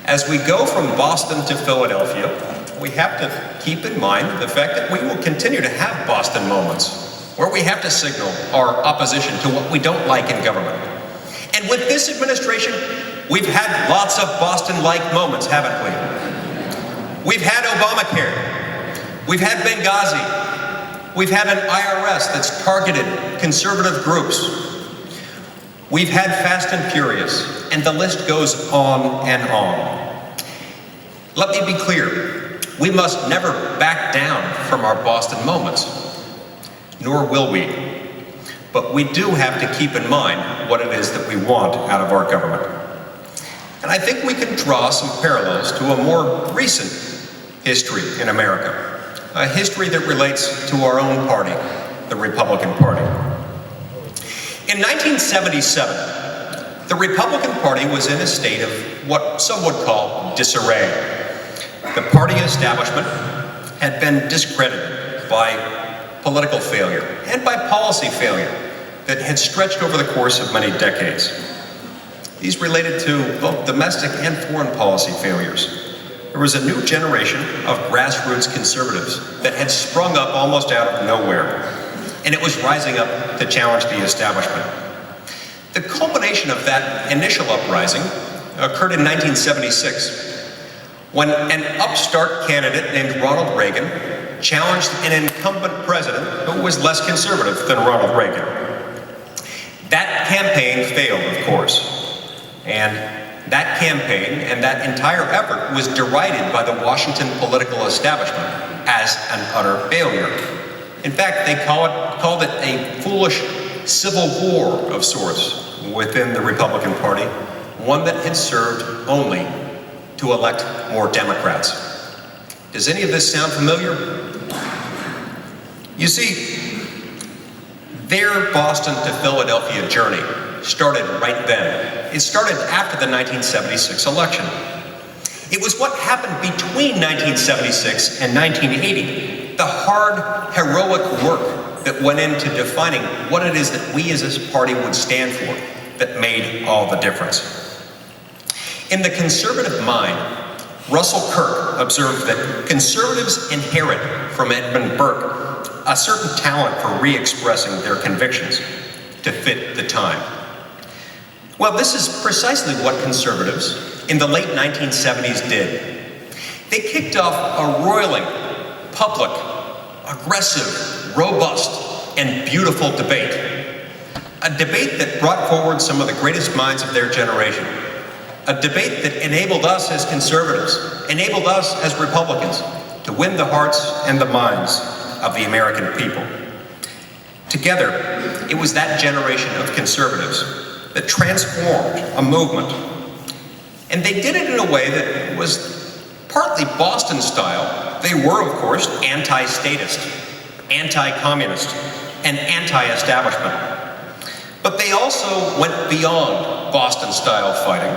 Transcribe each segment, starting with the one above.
As we go from Boston to Philadelphia, we have to keep in mind the fact that we will continue to have Boston moments where we have to signal our opposition to what we don't like in government. And with this administration, we've had lots of Boston-like moments, haven't we? We've had Obamacare. We've had Benghazi. We've had an IRS that's targeted conservative groups. We've had Fast and Furious, and the list goes on and on. Let me be clear, we must never back down from our Boston moments, nor will we. But we do have to keep in mind what it is that we want out of our government. And I think we can draw some parallels to a more recent history in America, a history that relates to our own party, the Republican Party. In 1977, the Republican Party was in a state of what some would call disarray. The party establishment had been discredited by political failure and by policy failure that had stretched over the course of many decades. These related to both domestic and foreign policy failures. There was a new generation of grassroots conservatives that had sprung up almost out of nowhere, and it was rising up to challenge the establishment. The culmination of that initial uprising occurred in 1976, when an upstart candidate named Ronald Reagan challenged an incumbent president who was less conservative than Ronald Reagan. That campaign failed, of course, and that campaign and that entire effort was derided by the Washington political establishment as an utter failure. In fact, they called it a foolish civil war of sorts within the Republican Party, one that had served only to elect more Democrats. Does any of this sound familiar? You see, their Boston to Philadelphia journey started right then. It started after the 1976 election. It was what happened between 1976 and 1980, the hard, heroic work that went into defining what it is that we as a party would stand for that made all the difference. In the conservative mind, Russell Kirk observed that conservatives inherit from Edmund Burke a certain talent for re-expressing their convictions to fit the time. Well, this is precisely what conservatives in the late 1970s did. They kicked off a roiling, public, aggressive, robust, and beautiful debate. A debate that brought forward some of the greatest minds of their generation. A debate that enabled us as conservatives, enabled us as Republicans, to win the hearts and the minds of the American people. Together, it was that generation of conservatives that transformed a movement. And they did it in a way that was partly Boston style. They were, of course, anti-statist, anti-communist, and anti-establishment. But they also went beyond Boston-style fighting,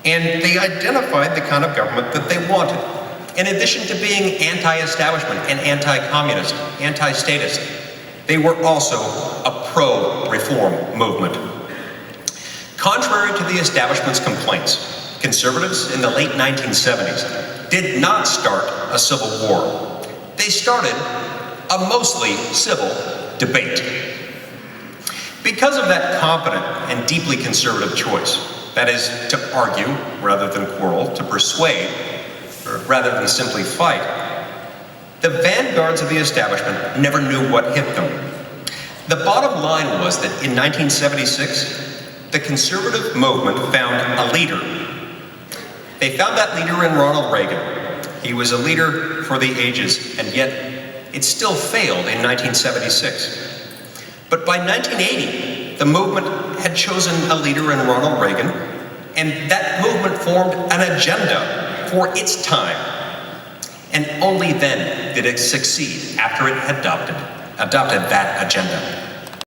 and they identified the kind of government that they wanted. In addition to being anti-establishment and anti-communist, anti-statist, they were also a pro-reform movement. Contrary to the establishment's complaints, conservatives in the late 1970s did not start a civil war. They started a mostly civil debate. Because of that competent and deeply conservative choice, that is, to argue rather than quarrel, to persuade rather than simply fight, the vanguards of the establishment never knew what hit them. The bottom line was that in 1976, the conservative movement found a leader. They found that leader in Ronald Reagan. He was a leader for the ages, and yet it still failed in 1976. But by 1980, the movement had chosen a leader in Ronald Reagan, and that movement formed an agenda for its time. And only then did it succeed after it had adopted that agenda.